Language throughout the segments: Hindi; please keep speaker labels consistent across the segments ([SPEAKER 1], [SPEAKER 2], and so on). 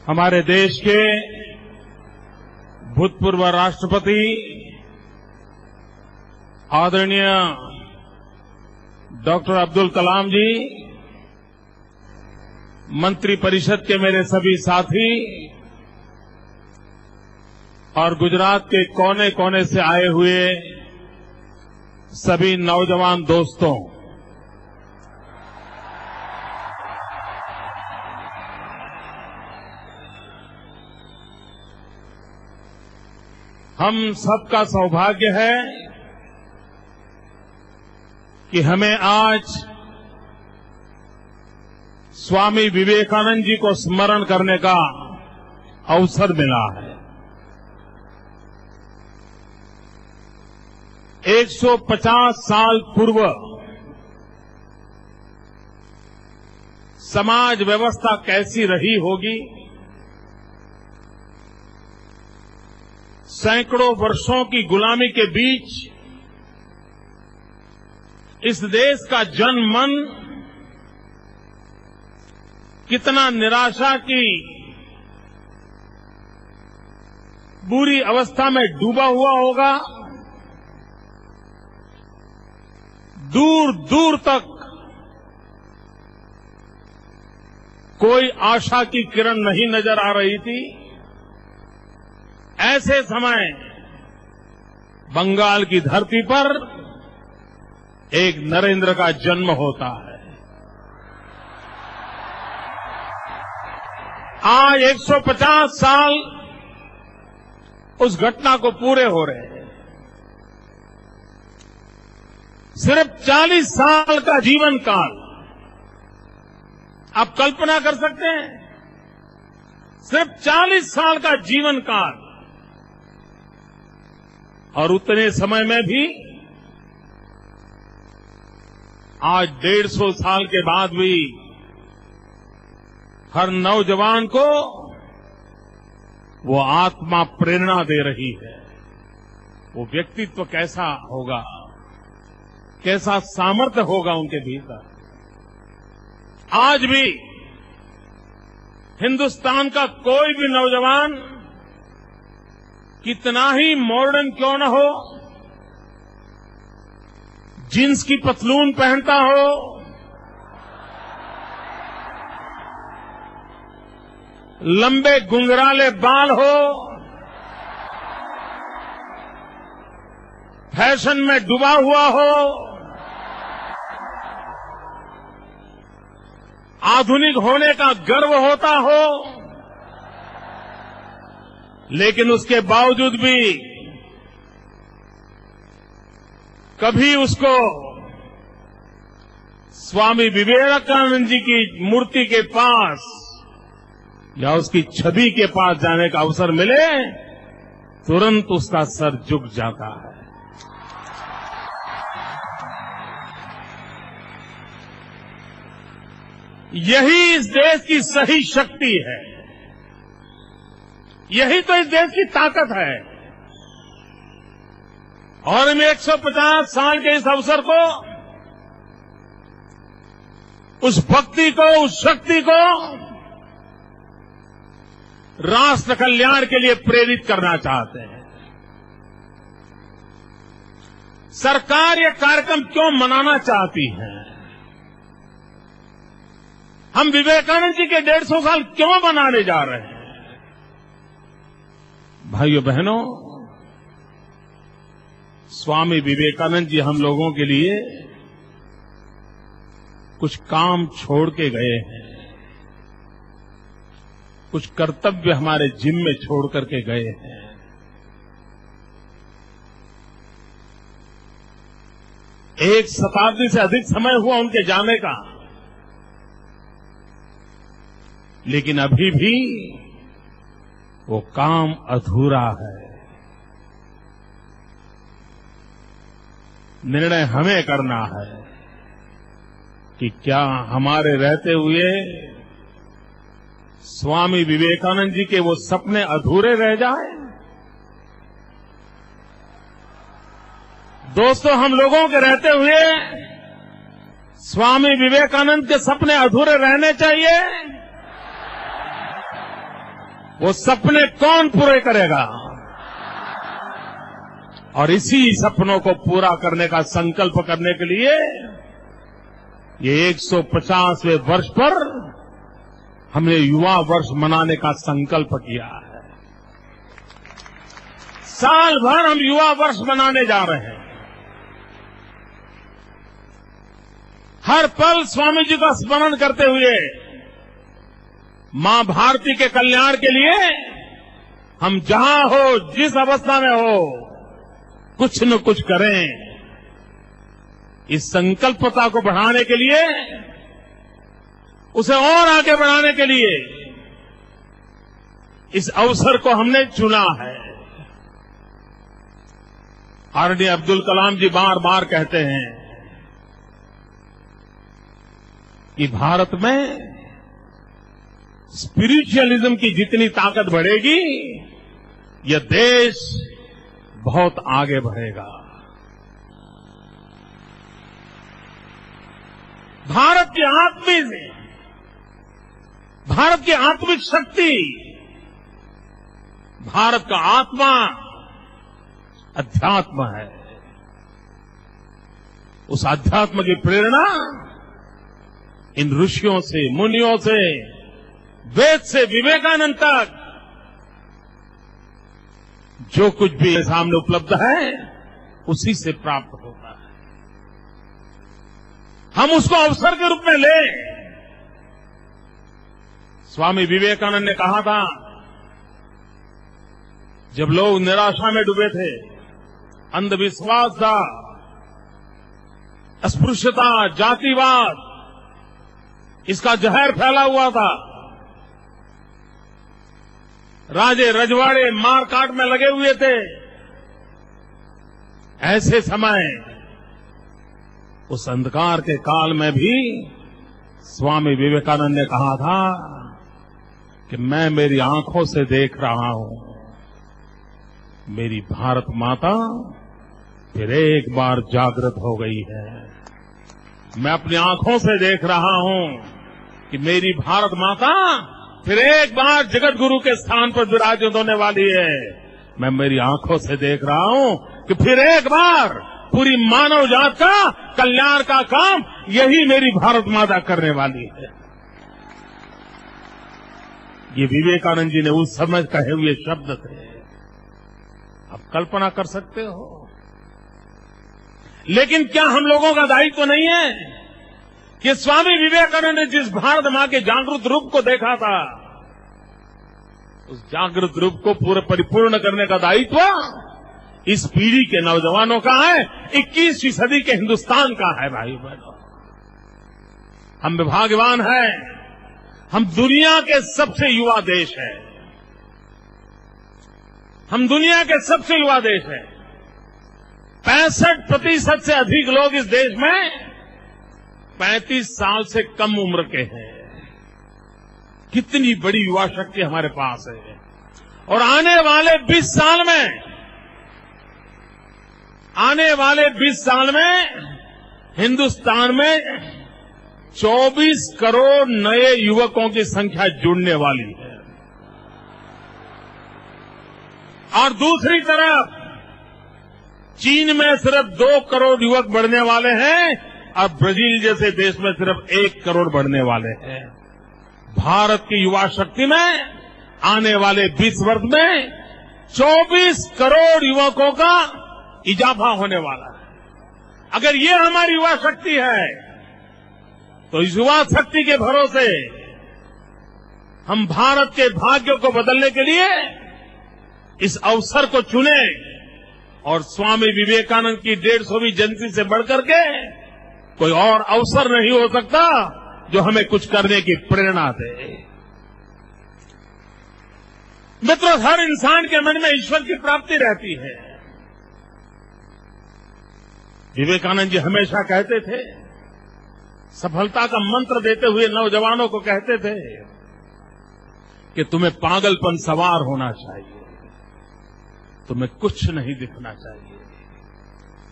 [SPEAKER 1] हमारे देश के भूतपूर्व राष्ट्रपति आदरणीय डॉक्टर अब्दुल कलाम जी, मंत्रिपरिषद के मेरे सभी साथी और गुजरात के कोने कोने से आए हुए सभी नौजवान दोस्तों, हम सबका सौभाग्य है कि हमें आज स्वामी विवेकानंद जी को स्मरण करने का अवसर मिला है। 150 साल पूर्व समाज व्यवस्था कैसी रही होगी, सैकड़ों वर्षों की गुलामी के बीच इस देश का जनमन कितना निराशा की बुरी अवस्था में डूबा हुआ होगा। दूर दूर तक कोई आशा की किरण नहीं नजर आ रही थी। ऐसे समय बंगाल की धरती पर एक नरेंद्र का जन्म होता है। आज 150 साल उस घटना को पूरे हो रहे हैं। सिर्फ 40 साल का जीवन काल, आप कल्पना कर सकते हैं, सिर्फ 40 साल का जीवन काल, और उतने समय में भी आज 150 साल के बाद भी हर नौजवान को वो आत्मा प्रेरणा दे रही है। वो व्यक्तित्व कैसा होगा, कैसा सामर्थ्य होगा उनके भीतर। आज भी हिंदुस्तान का कोई भी नौजवान कितना ही मॉडर्न क्यों न हो, जींस की पतलून पहनता हो, लंबे गुंगराले बाल हो, फैशन में डूबा हुआ हो, आधुनिक होने का गर्व होता हो, लेकिन उसके बावजूद भी कभी उसको स्वामी विवेकानंद जी की मूर्ति के पास या उसकी छवि के पास जाने का अवसर मिले, तुरंत उसका सर झुक जाता है। यही इस देश की सही शक्ति है, यही तो इस देश की ताकत है। और हम 150 साल के इस अवसर को, उस भक्ति को, उस शक्ति को राष्ट्र कल्याण के लिए प्रेरित करना चाहते हैं। सरकार ये कार्यक्रम क्यों मनाना चाहती है? हम विवेकानंद जी के 150 साल क्यों मनाने जा रहे हैं? भाइयों बहनों, स्वामी विवेकानंद जी हम लोगों के लिए कुछ काम छोड़ के गए हैं, कुछ कर्तव्य हमारे जिम्मे छोड़ करके गए हैं। एक शताब्दी से अधिक समय हुआ उनके जाने का, लेकिन अभी भी वो काम अधूरा है। निर्णय हमें करना है कि क्या हमारे रहते हुए स्वामी विवेकानंद जी के वो सपने अधूरे रह जाए? दोस्तों, हम लोगों के रहते हुए स्वामी विवेकानंद के सपने अधूरे रहने चाहिए वो सपने कौन पूरे करेगा? और इसी सपनों को पूरा करने का संकल्प करने के लिए ये 150वें वर्ष पर हमने युवा वर्ष मनाने का संकल्प किया है। साल भर हम युवा वर्ष मनाने जा रहे हैं। हर पल स्वामी जी का स्मरण करते हुए मां भारती के कल्याण के लिए हम जहां हो, जिस अवस्था में हो, कुछ न कुछ करें। इस संकल्पता को बढ़ाने के लिए, उसे और आगे बढ़ाने के लिए इस अवसर को हमने चुना है। आदरणीय अब्दुल कलाम जी बार बार कहते हैं कि भारत में स्पिरिचुअलिज्म की जितनी ताकत बढ़ेगी, यह देश बहुत आगे बढ़ेगा। भारत की आत्मिक शक्ति, भारत का आत्मा अध्यात्म है। उस अध्यात्म की प्रेरणा इन ऋषियों से, मुनियों से, वेद से विवेकानंद तक जो कुछ भी सामने उपलब्ध है, उसी से प्राप्त होता है। हम उसको अवसर के रूप में लें। स्वामी विवेकानंद ने कहा था, जब लोग निराशा में डूबे थे, अंधविश्वास था, अस्पृश्यता, जातिवाद, इसका जहर फैला हुआ था, राजे रजवाड़े मार काट में लगे हुए थे, ऐसे समय उस अंधकार के काल में भी स्वामी विवेकानंद ने कहा था कि मैं मेरी आंखों से देख रहा हूं, मेरी भारत माता फिर एक बार जागृत हो गई है। मैं अपनी आंखों से देख रहा हूं कि मेरी भारत माता फिर एक बार जगत गुरु के स्थान पर विराजित होने वाली है। मैं मेरी आंखों से देख रहा हूं कि फिर एक बार पूरी मानव जात का कल्याण का काम यही मेरी भारत माता करने वाली है। ये विवेकानंद जी ने उस समय कहे हुए शब्द थे। आप कल्पना कर सकते हो। लेकिन क्या हम लोगों का दायित्व तो नहीं है कि स्वामी विवेकानंद ने जिस भारत मां के जागृत रूप को देखा था, उस जागृत रूप को पूरे परिपूर्ण करने का दायित्व इस पीढ़ी के नौजवानों का है, 21वीं सदी के हिंदुस्तान का है। भाई बहनों, हम भाग्यवान हैं, हम दुनिया के सबसे युवा देश हैं। हम दुनिया के सबसे युवा देश हैं। 65% से अधिक लोग इस देश में 35 साल से कम उम्र के हैं। कितनी बड़ी युवा शक्ति हमारे पास है। और आने वाले 20 साल में हिंदुस्तान में 24 करोड़ नए युवकों की संख्या जुड़ने वाली है। और दूसरी तरफ चीन में सिर्फ 2 करोड़ युवक बढ़ने वाले हैं और ब्राजील जैसे देश में सिर्फ 1 करोड़ बढ़ने वाले हैं। भारत की युवा शक्ति में आने वाले 20 वर्ष में 24 करोड़ युवकों का इजाफा होने वाला है। अगर ये हमारी युवा शक्ति है तो इस युवा शक्ति के भरोसे हम भारत के भाग्य को बदलने के लिए इस अवसर को चुने और स्वामी विवेकानंद की 150वीं जयंती से बढ़कर के कोई और अवसर नहीं हो सकता जो हमें कुछ करने की प्रेरणा दे। मित्रों, हर इंसान के मन में ईश्वर की प्राप्ति रहती है। विवेकानंद जी हमेशा कहते थे, सफलता का मंत्र देते हुए नौजवानों को कहते थे कि तुम्हें पागलपन सवार होना चाहिए, तुम्हें कुछ नहीं दिखना चाहिए,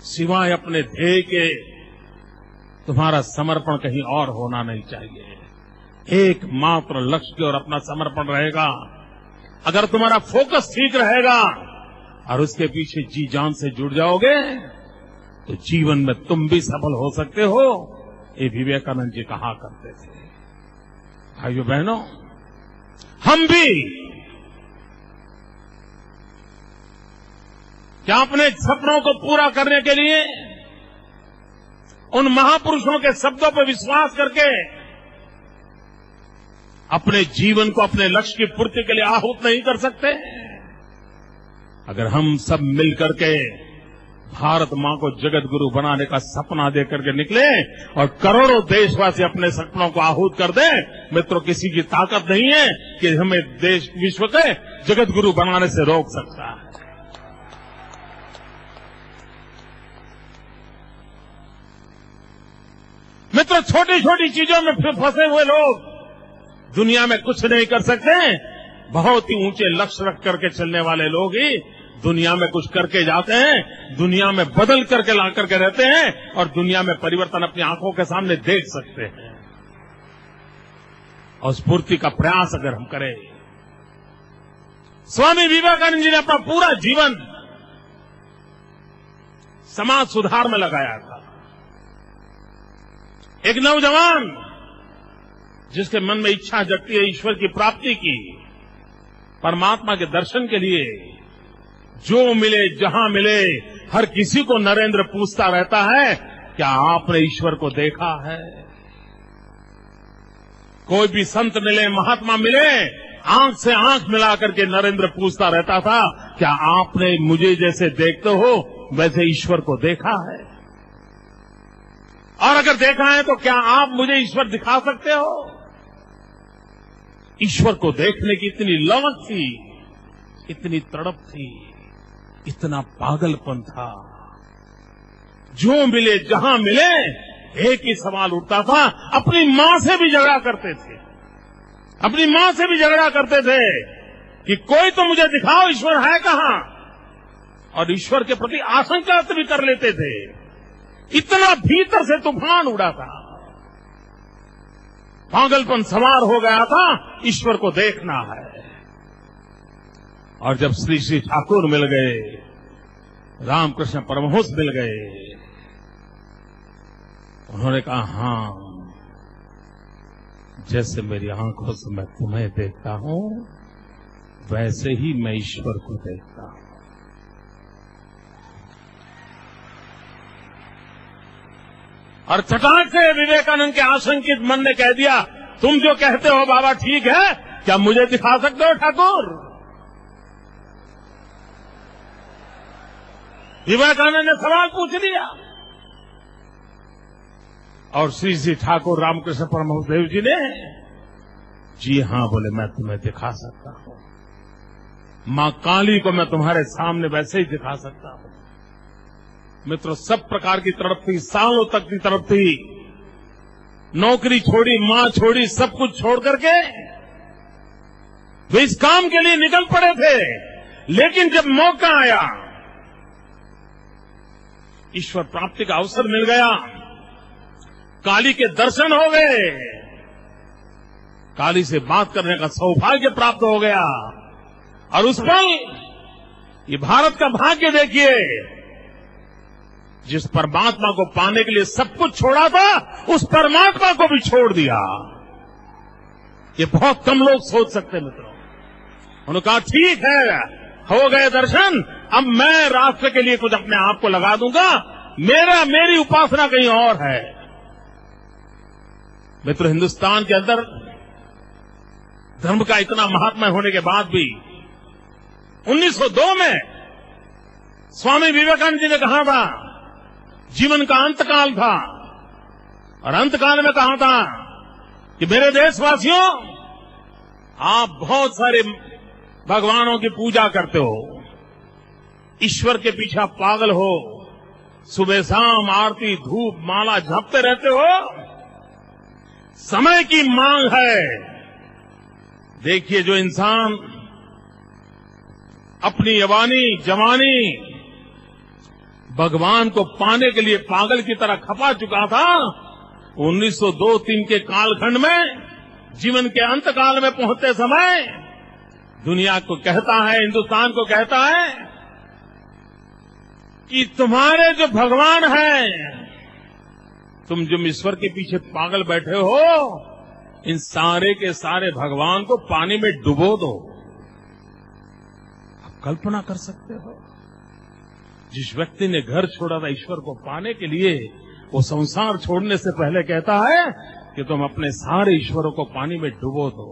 [SPEAKER 1] सिवाय अपने ध्येय के तुम्हारा समर्पण कहीं और होना नहीं चाहिए। एकमात्र लक्ष्य की ओर अपना समर्पण रहेगा। अगर तुम्हारा फोकस ठीक रहेगा और उसके पीछे जी जान से जुड़ जाओगे तो जीवन में तुम भी सफल हो सकते हो। ये विवेकानंद जी कहा करते थे। भाइयों बहनों, हम भी क्या अपने सपनों को पूरा करने के लिए उन महापुरुषों के शब्दों पर विश्वास करके अपने जीवन को अपने लक्ष्य की पूर्ति के लिए आहूत नहीं कर सकते? अगर हम सब मिलकर के भारत मां को जगत गुरु बनाने का सपना देकर के निकले और करोड़ों देशवासी अपने सपनों को आहूत कर दें, मित्रों, किसी की ताकत नहीं है कि हमें देश विश्व के जगत गुरु बनाने से रोक सकता है। मित्रों, छोटी छोटी चीजों में फंसे हुए लोग दुनिया में कुछ नहीं कर सकते। बहुत ही ऊंचे लक्ष्य रख करके चलने वाले लोग ही दुनिया में कुछ करके जाते हैं, दुनिया में बदल करके ला करके रहते हैं और दुनिया में परिवर्तन अपनी आंखों के सामने देख सकते हैं। और स्फूर्ति का प्रयास अगर हम करें, स्वामी विवेकानंद जी ने अपना पूरा जीवन समाज सुधार में लगाया था। एक नौजवान जिसके मन में इच्छा जगती है ईश्वर की प्राप्ति की, परमात्मा के दर्शन के लिए, जो मिले जहां मिले हर किसी को नरेंद्र पूछता रहता है, क्या आपने ईश्वर को देखा है? कोई भी संत मिले, महात्मा मिले, आंख से आंख मिलाकर के नरेंद्र पूछता रहता था, क्या आपने मुझे जैसे देखते हो वैसे ईश्वर को देखा है? और अगर देखा है तो क्या आप मुझे ईश्वर दिखा सकते हो? ईश्वर को देखने की इतनी ललक थी, इतनी तड़प थी, इतना पागलपन था। जो मिले जहां मिले एक ही सवाल उठता था, अपनी मां से भी झगड़ा करते थे, अपनी मां से भी झगड़ा करते थे कि कोई तो मुझे दिखाओ ईश्वर है कहां, और ईश्वर के प्रति आशंका भी कर लेते थे। इतना भीतर से तूफान उड़ा था, पागलपन सवार हो गया था, ईश्वर को देखना है। और जब श्री श्री ठाकुर मिल गए, रामकृष्ण परमहंस मिल गए, उन्होंने कहा, हां, जैसे मेरी आंखों से मैं तुम्हें देखता हूं वैसे ही मैं ईश्वर को देखता हूं। और चटाक से विवेकानंद के आशंकित मन ने कह दिया, तुम जो कहते हो बाबा ठीक है, क्या मुझे दिखा सकते हो ठाकुर? विवेकानंद ने सवाल पूछ लिया और श्री श्री ठाकुर रामकृष्ण परमहंस देव जी ने जी हां बोले, मैं तुम्हें दिखा सकता हूं। मां काली को मैं तुम्हारे सामने वैसे ही दिखा सकता हूं। मित्रों, सब प्रकार की तड़प थी, सालों तक की तड़प थी, नौकरी छोड़ी, मां छोड़ी, सब कुछ छोड़ करके वे इस काम के लिए निकल पड़े थे। लेकिन जब मौका आया, ईश्वर प्राप्ति का अवसर मिल गया, काली के दर्शन हो गए, काली से बात करने का सौभाग्य प्राप्त हो गया, और उस पल ये भारत का भाग्य देखिए, जिस परमात्मा को पाने के लिए सब कुछ छोड़ा था, उस परमात्मा को भी छोड़ दिया। ये बहुत कम लोग सोच सकते मित्रों। उन्होंने कहा, ठीक है, हो गए दर्शन, अब मैं राष्ट्र के लिए कुछ अपने आप को लगा दूंगा, मेरी उपासना कहीं और है। मित्रों, हिंदुस्तान के अंदर धर्म का इतना महात्मा होने के बाद भी 1902 में स्वामी विवेकानंद जी ने कहा था, जीवन का अंतकाल था, और अंतकाल में कहा था कि मेरे देशवासियों, आप बहुत सारे भगवानों की पूजा करते हो, ईश्वर के पीछे आप पागल हो, सुबह शाम आरती धूप माला जपते रहते हो, समय की मांग है। देखिए, जो इंसान अपनी जवानी भगवान को पाने के लिए पागल की तरह खपा चुका था, 1902-3 के कालखंड में जीवन के अंत काल में पहुंचते समय दुनिया को कहता है, हिंदुस्तान को कहता है कि तुम्हारे जो भगवान हैं, तुम जो ईश्वर के पीछे पागल बैठे हो, इन सारे के सारे भगवान को पानी में डुबो दो। आप कल्पना कर सकते हो, जिस व्यक्ति ने घर छोड़ा था ईश्वर को पाने के लिए, वो संसार छोड़ने से पहले कहता है कि तुम अपने सारे ईश्वरों को पानी में डुबो दो।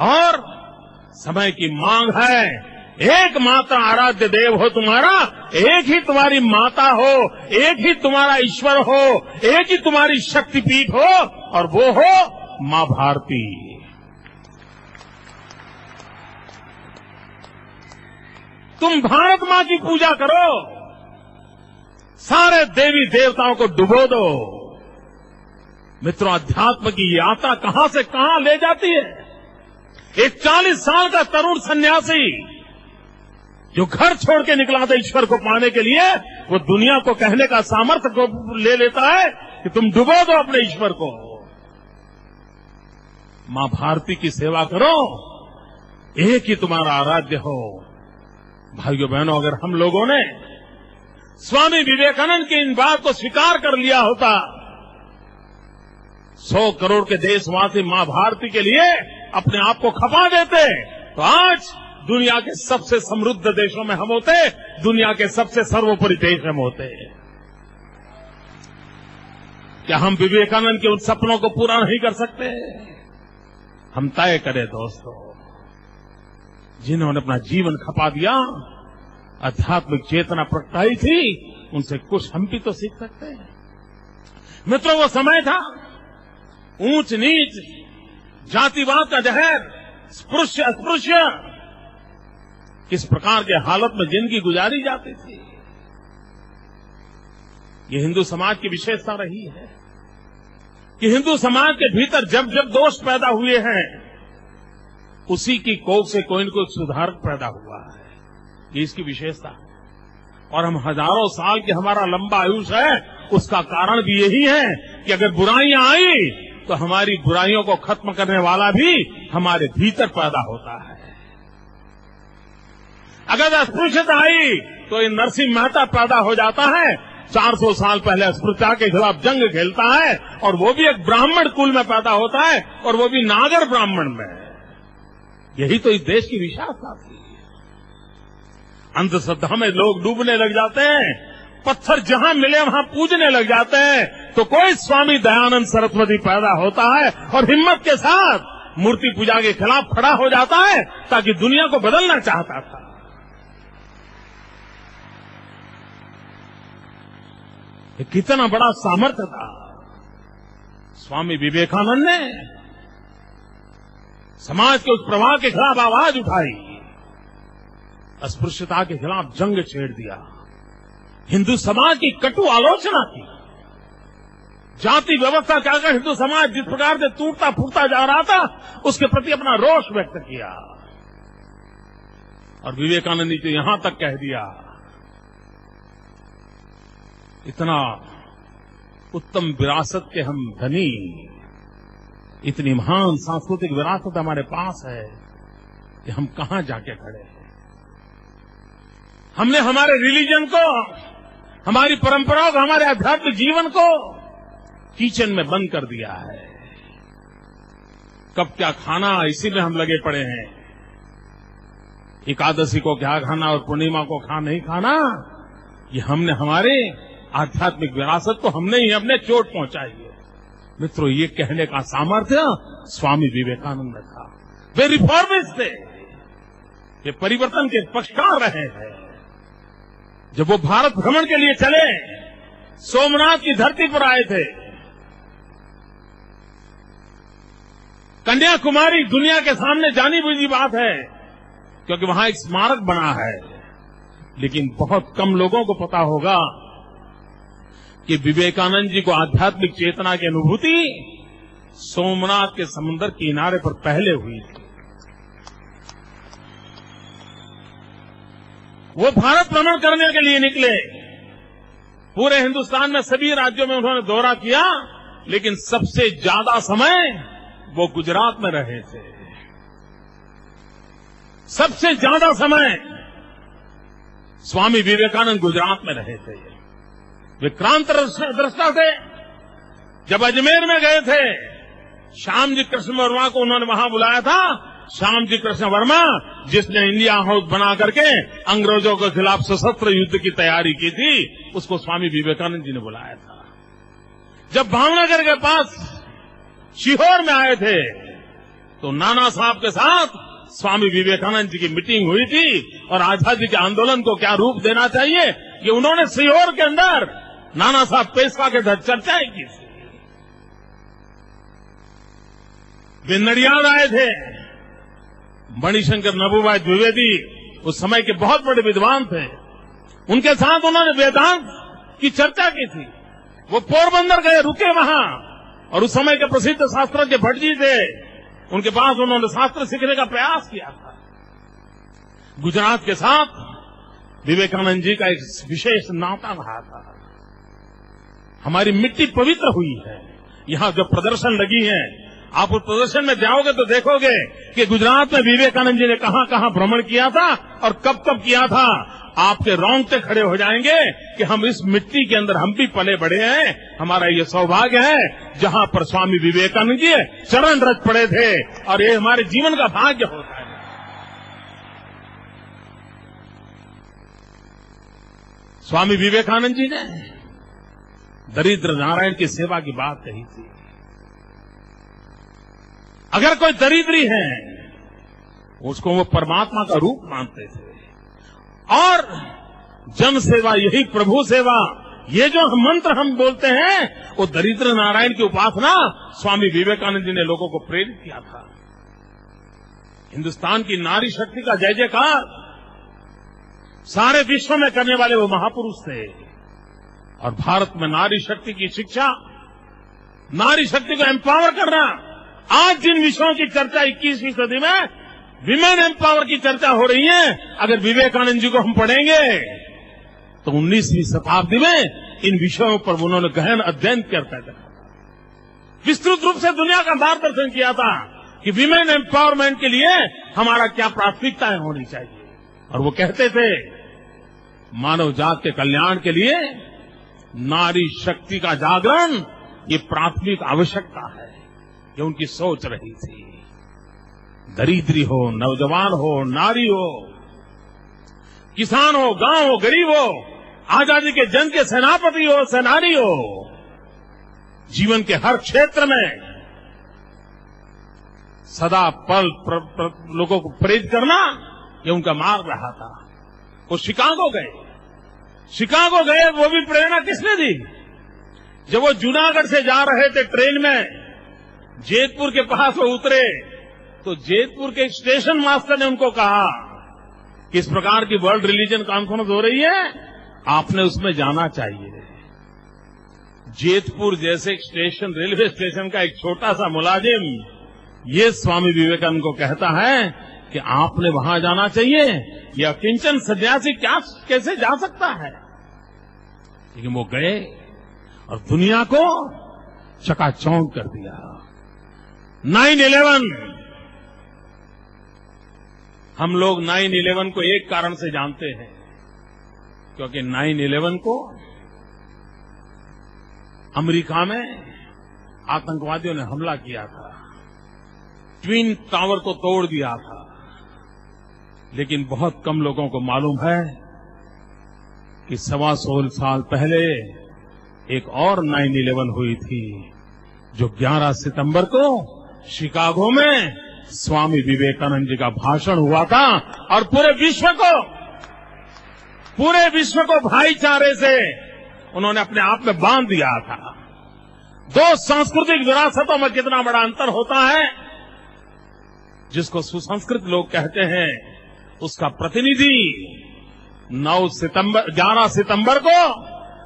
[SPEAKER 1] और समय की मांग है, एक माता आराध्य देव हो तुम्हारा, एक ही तुम्हारी माता हो, एक ही तुम्हारा ईश्वर हो, एक ही तुम्हारी शक्तिपीठ हो, और वो हो मां भारती। तुम भारत मां की पूजा करो, सारे देवी देवताओं को डुबो दो। मित्रों, अध्यात्म की यात्रा कहां से कहां ले जाती है। एक 40 साल का तरुण सन्यासी जो घर छोड़ के निकला था ईश्वर को पाने के लिए, वो दुनिया को कहने का सामर्थ्य को ले लेता है कि तुम डुबो दो अपने ईश्वर को। मां भारती की सेवा करो, एक ही तुम्हारा आराध्य हो। भाइयों बहनों, अगर हम लोगों ने स्वामी विवेकानंद की इन बात को स्वीकार कर लिया होता, 100 करोड़ के देशवासी मां भारती के लिए अपने आप को खपा देते, तो आज दुनिया के सबसे समृद्ध देशों में हम होते, दुनिया के सबसे सर्वोपरि देश में होते। क्या हम विवेकानंद के उन सपनों को पूरा नहीं कर सकते? हम तय करें दोस्तों, जिन्होंने अपना जीवन खपा दिया, आध्यात्मिक चेतना प्रगटाई थी, उनसे कुछ हम भी तो सीख सकते हैं। मित्रों, वो समय था ऊंच नीच, जातिवाद का जहर, स्पृश्य अस्पृश्य, किस प्रकार के हालत में जिंदगी गुजारी जाती थी। ये हिंदू समाज की विशेषता रही है कि हिंदू समाज के भीतर जब जब दोष पैदा हुए हैं, उसी की कोख से कोई न कोई सुधारक पैदा हुआ है। ये इसकी विशेषता है। और हम हजारों साल के हमारा लंबा आयुष्य है, उसका कारण भी यही है कि अगर बुराइयां आई तो हमारी बुराइयों को खत्म करने वाला भी हमारे भीतर पैदा होता है। अगर अस्पृश्यता आई तो ये नरसिंह मेहता पैदा हो जाता है, 400 साल पहले अस्पृश्यता के खिलाफ जंग खेलता है, और वो भी एक ब्राह्मण कुल में पैदा होता है, और वो भी नागर ब्राह्मण में। यही तो इस देश की विशेषता थी। अंधश्रद्धा में लोग डूबने लग जाते हैं, पत्थर जहां मिले वहां पूजने लग जाते हैं, तो कोई स्वामी दयानंद सरस्वती पैदा होता है और हिम्मत के साथ मूर्ति पूजा के खिलाफ खड़ा हो जाता है, ताकि दुनिया को बदलना चाहता था। ये कितना बड़ा सामर्थ्य था। स्वामी विवेकानंद ने समाज के उस प्रवाह के खिलाफ आवाज उठाई, अस्पृश्यता के खिलाफ जंग छेड़ दिया, हिंदू समाज की कटु आलोचना की, जाति व्यवस्था के आगे हिंदू समाज जिस प्रकार से टूटता फूटता जा रहा था, उसके प्रति अपना रोष व्यक्त किया। और विवेकानंद ने तो यहां तक कह दिया, इतना उत्तम विरासत के हम धनी, इतनी महान सांस्कृतिक विरासत हमारे पास है कि हम कहां जाके खड़े हैं। हमने हमारे रिलीजन को, हमारी परंपराओं को, हमारे आध्यात्मिक जीवन को किचन में बंद कर दिया है। कब क्या खाना, इसी में हम लगे पड़े हैं। एकादशी को क्या खाना और पूर्णिमा को नहीं खाना, ये हमने हमारे आध्यात्मिक विरासत को हमने ही अपने चोट पहुंचाई है। मित्रों, ये कहने का सामर्थ्य स्वामी विवेकानंद ने था। वे रिफॉर्मिस्ट थे, ये परिवर्तन के पक्षकार रहे हैं। जब वो भारत भ्रमण के लिए चले, सोमनाथ की धरती पर आए थे। कन्याकुमारी दुनिया के सामने जानी बुझी बात है, क्योंकि वहां एक स्मारक बना है, लेकिन बहुत कम लोगों को पता होगा कि विवेकानंद जी को आध्यात्मिक चेतना की अनुभूति सोमनाथ के समुद्र किनारे पर पहले हुई थी। वो भारत भ्रमण करने के लिए निकले, पूरे हिंदुस्तान में सभी राज्यों में उन्होंने दौरा किया, लेकिन सबसे ज्यादा समय वो गुजरात में रहे थे। सबसे ज्यादा समय स्वामी विवेकानंद गुजरात में रहे थे। वे क्रांति दृष्टा थे। जब अजमेर में गए थे, श्याम जी कृष्ण वर्मा को उन्होंने वहां बुलाया था। श्याम जी कृष्ण वर्मा, जिसने इंडिया हाउस बना करके अंग्रेजों के खिलाफ सशस्त्र युद्ध की तैयारी की थी, उसको स्वामी विवेकानंद जी ने बुलाया था। जब भावनगर के पास सीहोर में आए थे, तो नाना साहब के साथ स्वामी विवेकानंद जी की मीटिंग हुई थी और आजादी के आंदोलन को क्या रूप देना चाहिए, ये उन्होंने सीहोर के अंदर नाना साहब पेशवा के साथ चर्चाएं की थी। वे नडियाद आए थे। मणिशंकर नभुभाई द्विवेदी उस समय के बहुत बड़े विद्वान थे। उनके साथ उन्होंने वेदांत की चर्चा की थी। वो पोरबंदर गए, रुके वहां, और उस समय के प्रसिद्ध शास्त्रज्ञ भट्ट जी थे, उनके पास उन्होंने शास्त्र सीखने का प्रयास किया था। गुजरात के साथ विवेकानंद जी का एक विशेष नाता रहा था। हमारी मिट्टी पवित्र हुई है। यहां जो प्रदर्शन लगी है, आप उस प्रदर्शन में जाओगे तो देखोगे कि गुजरात में विवेकानंद जी ने कहां कहां भ्रमण किया था और कब कब किया था। आपके रोंगटे खड़े हो जाएंगे कि हम इस मिट्टी के अंदर हम भी पले बड़े हैं। हमारा ये सौभाग्य है जहां पर स्वामी विवेकानंद जी चरण रच पड़े थे, और ये हमारे जीवन का भाग्य होता है। स्वामी विवेकानंद जी ने दरिद्र नारायण की सेवा की बात कही थी। अगर कोई दरिद्री है, उसको वो परमात्मा का रूप मानते थे। और जन सेवा, यही प्रभु सेवा, ये जो मंत्र हम बोलते हैं, वो दरिद्र नारायण की उपासना स्वामी विवेकानंद जी ने लोगों को प्रेरित किया था। हिंदुस्तान की नारी शक्ति का जय जयकार सारे विश्व में करने वाले वो महापुरुष थे। और भारत में नारी शक्ति की शिक्षा, नारी शक्ति को एम्पावर करना, आज जिन विषयों की चर्चा 21वीं सदी में विमेन एम्पावर की चर्चा हो रही है, अगर विवेकानंद जी को हम पढ़ेंगे तो 19वीं शताब्दी में इन विषयों पर उन्होंने गहन अध्ययन करता था। विस्तृत रूप से दुनिया का मार्गदर्शन किया था कि विमेन एम्पावरमेंट के लिए हमारा क्या प्राथमिकताएं होनी चाहिए। और वो कहते थे, मानव जात के कल्याण के लिए नारी शक्ति का जागरण ये प्राथमिक आवश्यकता है। ये उनकी सोच रही थी। दरिद्री हो, नौजवान हो, नारी हो, किसान हो, गांव हो, गरीब हो, आजादी के जंग के सेनापति हो, सेनानी हो, जीवन के हर क्षेत्र में सदा पल लोगों को प्रेरित करना, ये उनका मार्ग रहा था। वो शिकागो गए। शिकागो गए, वो भी प्रेरणा किसने दी? जब वो जूनागढ़ से जा रहे थे ट्रेन में, जेतपुर के पास वो उतरे, तो जेतपुर के स्टेशन मास्टर ने उनको कहा कि इस प्रकार की वर्ल्ड रिलीजन कॉन्फ्रेंस हो रही है, आपने उसमें जाना चाहिए। जेतपुर जैसे स्टेशन, रेलवे स्टेशन का एक छोटा सा मुलाजिम ये स्वामी विवेकानंद को कहता है कि आपने वहां जाना चाहिए। यह किंचन सन्यासी क्या कैसे जा सकता है? लेकिन वो गए और दुनिया को चकाचौंध कर दिया। 9/11, हम लोग 9/11 को एक कारण से जानते हैं, क्योंकि 9/11 को अमेरिका में आतंकवादियों ने हमला किया था, ट्विन टावर को तोड़ दिया था। लेकिन बहुत कम लोगों को मालूम है कि 125 साल पहले एक और 9/11 हुई थी, जो 11 सितंबर को शिकागो में स्वामी विवेकानंद जी का भाषण हुआ था और पूरे विश्व को भाईचारे से उन्होंने अपने आप में बांध दिया था। दो सांस्कृतिक विरासतों में कितना बड़ा अंतर होता है, जिसको सुसंस्कृत लोग कहते हैं, उसका प्रतिनिधि 11 सितंबर को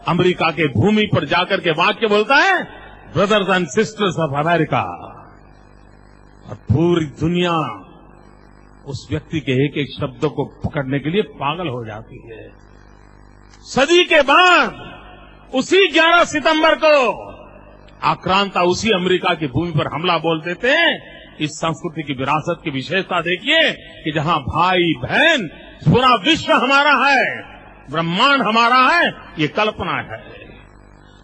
[SPEAKER 1] अमेरिका के भूमि पर जाकर के वाक्य बोलता है, brothers and sisters of America. और पूरी दुनिया उस व्यक्ति के एक एक शब्दों को पकड़ने के लिए पागल हो जाती है। सदी के बाद उसी 11 सितंबर को आक्रांता उसी अमेरिका की भूमि पर हमला बोल देते हैं इस संस्कृति की विरासत की विशेषता देखिए कि जहां भाई बहन पूरा विश्व हमारा है, ब्रह्मांड हमारा है, ये कल्पना है।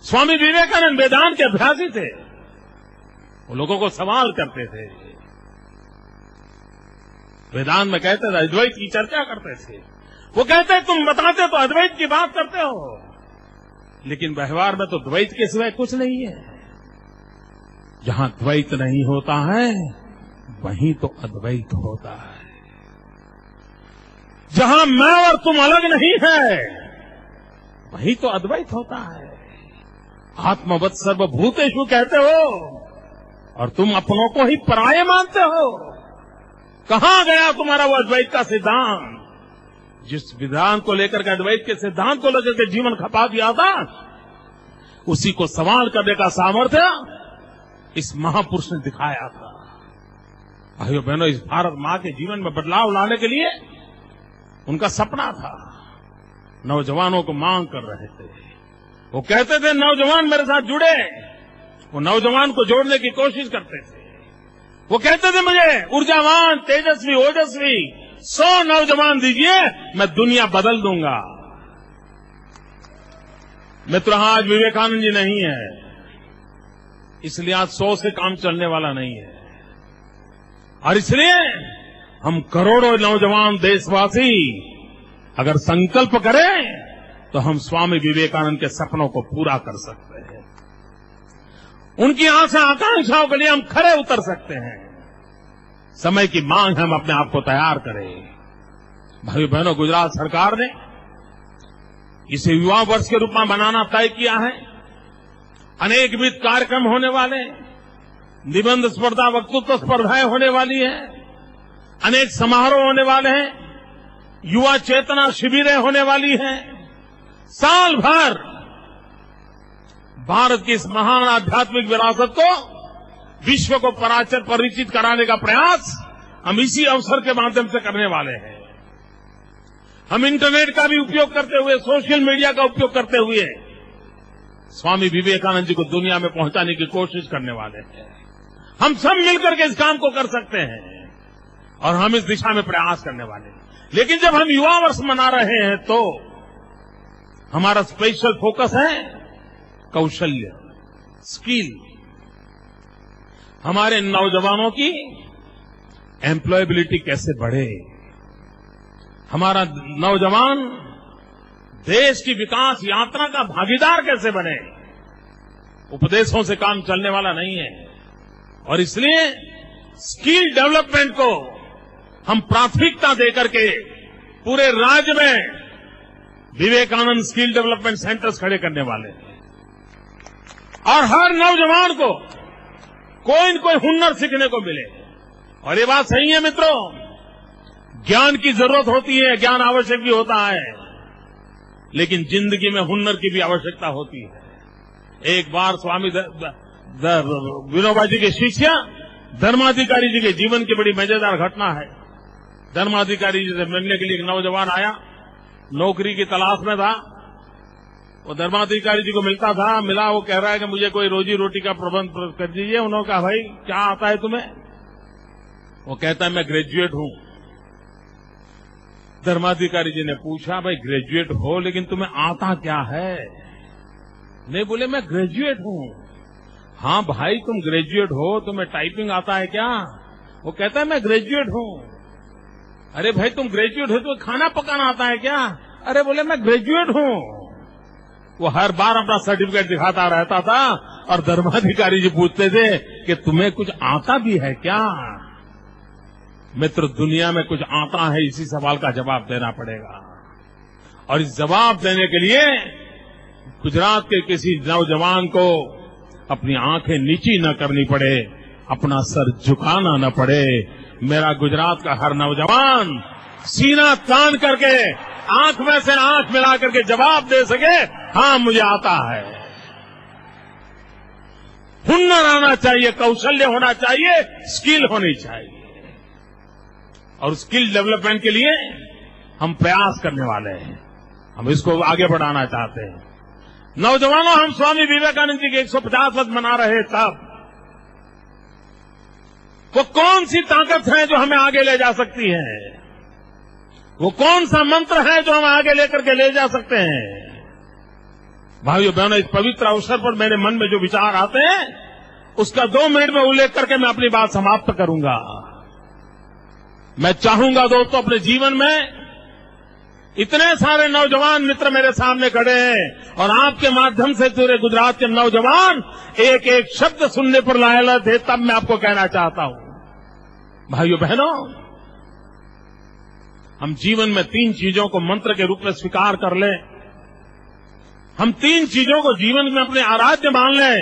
[SPEAKER 1] स्वामी विवेकानंद वेदांत के अभ्यासी थे, वो लोगों को सवाल करते थे, वेदांत में कहते थे, अद्वैत की चर्चा करते थे। वो कहते तुम बताते तो अद्वैत की बात करते हो, लेकिन व्यवहार में तो द्वैत के सिवाय कुछ नहीं है। जहां द्वैत नहीं होता है वहीं तो अद्वैत होता है। जहां मैं और तुम अलग नहीं है वहीं तो अद्वैत होता है। आत्मवत् सर्वभूतेषु कहते हो और तुम अपनों को ही पराये मानते हो। कहां गया तुम्हारा वो अद्वैत का सिद्धांत? जिस विधान को लेकर के अद्वैत के सिद्धांत को लेकर के जीवन खपा दिया था, उसी को सवाल करने का सामर्थ्य इस महापुरुष ने दिखाया था। भाइयों बहनों, इस भारत मां के जीवन में बदलाव लाने के लिए उनका सपना था। नौजवानों को मांग कर रहे थे। वो कहते थे नौजवान मेरे साथ जुड़े। वो नौजवान को जोड़ने की कोशिश करते थे। वो कहते थे मुझे ऊर्जावान, तेजस्वी, ओजस्वी 100 नौजवान दीजिए, मैं दुनिया बदल दूंगा। मित्रों, आज विवेकानंद जी नहीं है, इसलिए आज 100 से काम चलने वाला नहीं है। और इसलिए हम करोड़ों नौजवान देशवासी अगर संकल्प करें तो हम स्वामी विवेकानंद के सपनों को पूरा कर सकते हैं। उनकी आशा आकांक्षाओं के लिए हम खरे उतर सकते हैं। समय की मांग है, हम अपने आप को तैयार करें। भाई बहनों, गुजरात सरकार ने इसे युवा वर्ष के रूप में बनाना तय किया है। अनेक विविध कार्यक्रम होने वाले, निबंध स्पर्धा, वक्तृत्व स्पर्धाएं होने वाली हैं, अनेक समारोह होने वाले हैं, युवा चेतना शिविरें होने वाली हैं। साल भर भारत की इस महान आध्यात्मिक विरासत को विश्व को परिचित कराने का प्रयास हम इसी अवसर के माध्यम से करने वाले हैं। हम इंटरनेट का भी उपयोग करते हुए, सोशल मीडिया का उपयोग करते हुए स्वामी विवेकानंद जी को दुनिया में पहुंचाने की कोशिश करने वाले हैं। हम सब मिलकर के इस काम को कर सकते हैं और हम इस दिशा में प्रयास करने वाले हैं। लेकिन जब हम युवा वर्ष मना रहे हैं तो हमारा स्पेशल फोकस है कौशल्य, स्किल। हमारे नौजवानों की एम्प्लॉयबिलिटी कैसे बढ़े, हमारा नौजवान देश की विकास यात्रा का भागीदार कैसे बने। उपदेशों से काम चलने वाला नहीं है और इसलिए स्किल डेवलपमेंट को हम प्राथमिकता देकर के पूरे राज्य में विवेकानंद स्किल डेवलपमेंट सेंटर्स खड़े करने वाले हैं और हर नौजवान को कोई न कोई हुनर सीखने को मिले। और ये बात सही है मित्रों, ज्ञान की जरूरत होती है, ज्ञान आवश्यक भी होता है, लेकिन जिंदगी में हुनर की भी आवश्यकता होती है। एक बार स्वामी विनोबा जी के शिष्य धर्माधिकारी जी के जीवन की बड़ी मजेदार घटना है। धर्माधिकारी जी से मिलने के लिए एक नौजवान आया, नौकरी की तलाश में था। वो धर्माधिकारी जी को मिलता था, मिला, वो कह रहा है कि मुझे कोई रोजी रोटी का प्रबंध कर दीजिए। उन्होंने कहा भाई क्या आता है तुम्हें? वो कहता है मैं ग्रेजुएट हूं। धर्माधिकारी जी ने पूछा भाई ग्रेजुएट हो लेकिन तुम्हें आता क्या है? नहीं, बोले मैं ग्रेजुएट हूं। हाँ भाई तुम ग्रेजुएट हो, तुम्हें टाइपिंग आता है क्या? वो कहता है मैं ग्रेजुएट हूं। अरे भाई तुम ग्रेजुएट हो, तुम्हें खाना पकाना आता है क्या? अरे बोले मैं ग्रेजुएट हूं। वो हर बार अपना सर्टिफिकेट दिखाता रहता था और धर्माधिकारी जी पूछते थे कि तुम्हें कुछ आता भी है क्या? मित्र, दुनिया में कुछ आता है, इसी सवाल का जवाब देना पड़ेगा। और इस जवाब देने के लिए गुजरात के किसी नौजवान को अपनी आंखें नीची न करनी पड़े, अपना सर झुकाना न पड़े। मेरा गुजरात का हर नौजवान सीना तान करके आंख में से आंख मिला करके जवाब दे सके, हाँ मुझे आता है। हुनर आना चाहिए, कौशल्य होना चाहिए, स्किल होनी चाहिए। और स्किल डेवलपमेंट के लिए हम प्रयास करने वाले हैं, हम इसको आगे बढ़ाना चाहते हैं। नौजवानों, हम स्वामी विवेकानंद जी के 150 वर्ष मना रहे तब वो कौन सी ताकत है जो हमें आगे ले जा सकती है? वो कौन सा मंत्र है जो हम आगे लेकर के ले जा सकते हैं? भाइयों बहनों, इस पवित्र अवसर पर मेरे मन में जो विचार आते हैं उसका 2 मिनट में उल्लेख करके मैं अपनी बात समाप्त करूंगा। मैं चाहूंगा दोस्तों, अपने जीवन में इतने सारे नौजवान मित्र मेरे सामने खड़े हैं और आपके माध्यम से पूरे गुजरात के नौजवान एक एक शब्द सुनने पर लायला थे, तब मैं आपको कहना चाहता हूं, भाइयों बहनों, हम जीवन में 3 चीजों को मंत्र के रूप में स्वीकार कर लें। हम 3 चीजों को जीवन में अपने आराध्य मान लें।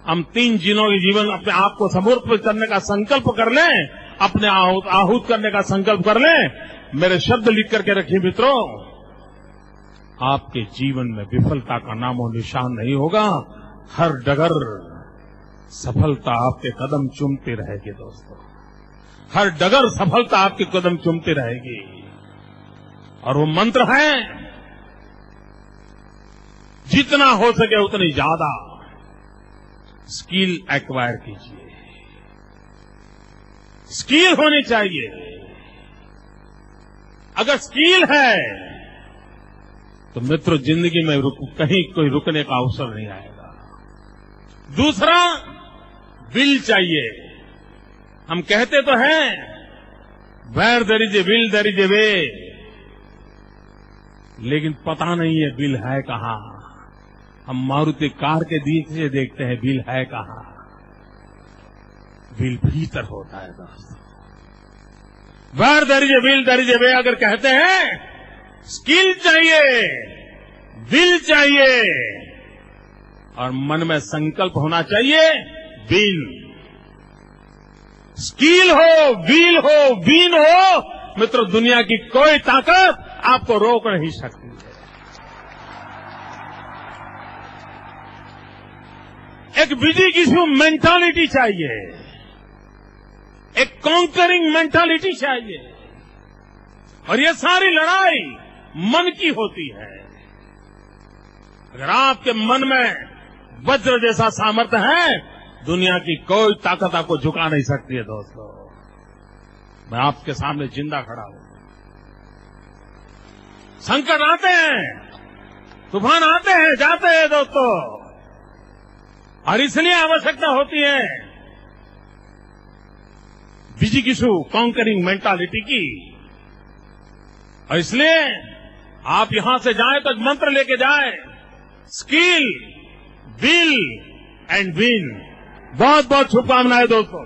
[SPEAKER 1] हम 3 चीजों के जीवन अपने आप को समर्पित करने का संकल्प कर लें, अपने आहूत करने का संकल्प कर लें। मेरे शब्द लिख करके रखिए मित्रों, आपके जीवन में विफलता का नामो निशान नहीं होगा। हर डगर सफलता आपके कदम चूमती रहेगी दोस्तों, हर डगर सफलता आपके कदम चूमती रहेगी। और वो मंत्र है, जितना हो सके उतनी ज्यादा स्किल एक्वायर कीजिए। स्किल होनी चाहिए। अगर स्किल है तो मित्रों जिंदगी में कहीं कोई रुकने का अवसर नहीं आएगा। दूसरा, विल चाहिए। हम कहते तो हैं, where there is a will there is a way, लेकिन पता नहीं है विल है कहां। हम मारुति कार के दीक्षे देखते हैं, विल है कहां? विल भीतर होता है दोस्तों। Where there is a will there is a way अगर कहते हैं, स्किल चाहिए, विल चाहिए और मन में संकल्प होना चाहिए, विल। स्किल हो, विल हो, विन हो, मित्रों दुनिया की कोई ताकत आपको रोक नहीं सकती है। एक विजिगिसु मेंटालिटी चाहिए, एक कॉन्करिंग मेंटालिटी चाहिए। और ये सारी लड़ाई मन की होती है। अगर आपके मन में वज्र जैसा सामर्थ्य है, दुनिया की कोई ताकत आपको झुका नहीं सकती है दोस्तों। मैं आपके सामने जिंदा खड़ा हूं। संकट आते हैं, तूफान आते हैं, जाते हैं दोस्तों, और इसलिए आवश्यकता होती है विजिगिसु कॉन्करिंग मेंटालिटी की। और इसलिए आप यहां से जाएं तो मंत्र लेके जाएं, स्किल, विल एंड विन। बहुत बहुत शुभकामनाएं दोस्तों।